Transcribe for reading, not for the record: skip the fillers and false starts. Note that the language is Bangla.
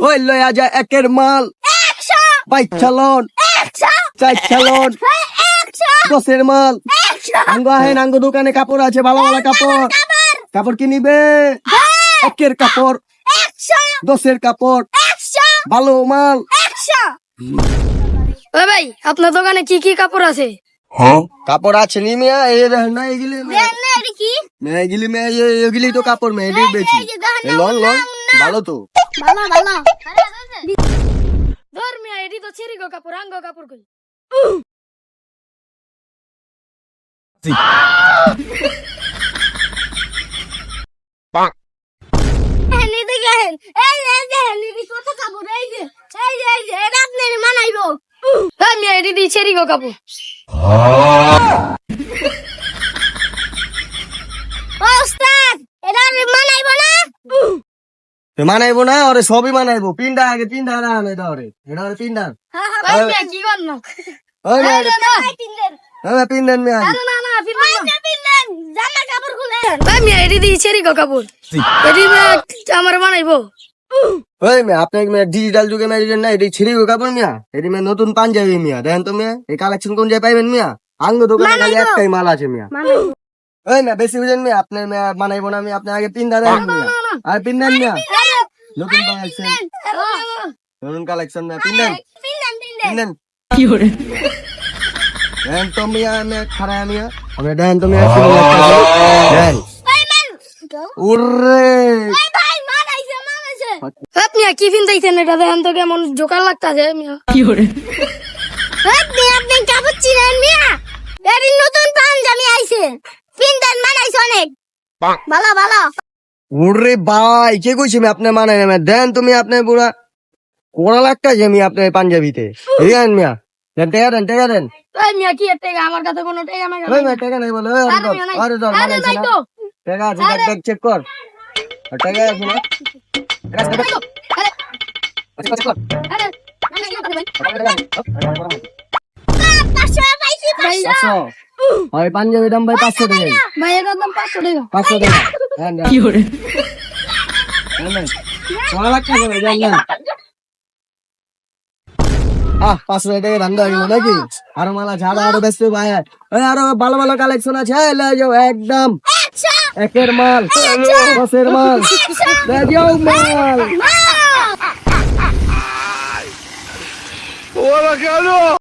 ওই লয়া যায় একের মাল 100 বাইক চালন 100 চাই চালন 100 দশের মাল 100 আঙ্গ আহেন আঙ্গ দোকানে কাপড় আছে ভালো ভালো কাপড় কাপড় কি নিবে একের কাপড় 100 দশের কাপড় 100 ভালো মাল 100 ওই ভাই আপনার দোকানে কি কি কাপড় আছে? কাপড় আছে নি মিয়া এই দেখেন না এগুলি দেন না এটা কি মেয়ে এগুলি মেয়ে এগুলি তো কাপড় মেয়ে এটি বেশি এই যে দেখেন না, লন লন ভালো তো ভালো ভালো ধর মিয়া এটি তো ছেড়িগো কাপড় আঙ্গ কাপড় কই এনে দেখেন এই দেখেন এই কত কাপড় এই যে এটা আপনার মানাইবো হ্যাঁ মিয়া এটি দি ছেড়িগো কাপড় ওস্তাদ এটা মানাইবো না মানাইবো না ওরে সবই মানাইবো পিন্ডা আগে পিন্ডা না এটা ওরে পিন্ডা ভাই মিয়া কি করনো? ওই না তিনজন হ্যাঁ পিন্ডান মিয়া না না না ফিরবো না। তিনজন জামা কাপড় খুলেন ভাই মিয়া এটি দি ছেড়িগো কাপড় এটি মিয়া আমার বানাইবো ওই মিয়া আপনি ডিজিটাল যুগে মেয়ে না এটি ছিঁড়ি কাপড় মিয়া এটি মিয়া নতুন পাঞ্জাবি মিয়া দেখেন তো মিয়া এই কালেকশন কোন জায়গায় পাইবেন মিয়া আঙ্গ দোকানে খালি একটাই মাল আছে মিয়া ওই মিয়া বেশি বুঝেন মিয়া আপনার মিয়া বানাইবো না আমি আপনি আগে পিন্ডা দেন মিয়া আর পিন্ডান মিয়া নতুন কালেকশন নতুন কালেকশন মিয়া পিন্ডান পিন্ডান কি করে দেন তো মিয়া মিয়া খারাপ মিয়া আমি দেন তো মিয়া দেন উরে ভাই মানাইছে আপনি কি ফিনতাইছেন এটা দেখেন তো কেমন জোকার লাগতাছে মিয়া আপনি কাপড় চিনেন মিয়া এটি নতুন পাঞ্জাবি আইছে তিনজন মানাইছে অনেক ভালো ভালো উরে ভাই কে কইছে আমি আপনার মানে না দেন তুমি আপনার পুরা কোড়া লাগতা যে আমি আপনার পাঞ্জাবিতে দেন মিয়া দেন টাকা দেন ওই মিয়া কি একটা আমার কাছে কোনো টাকা নাই ওই মিয়া টাকা নাই বলে আরে ধর আরে মানে নাই তো টাকা আছে দেখ চেক কর আর টাকা আছে না আরে পাঁচশো পাইছি ভাই ওই পাঞ্জাবি দাম ভাই 500 টাকা ভাই এর দাম 500 টাকা 500 টাকা দেন কি করে কোড়া লাগতা যে দেন দেন 500 টাকা ধান্দা হইলো নাকি আরো মালা ঝাড়া আরো বেশি ভাই ওই আরো ভালো ভালো কালেকশন আছে লয়ে যাও একদম 100 একের মাল দশের মাল লয়ে যাও মাল মা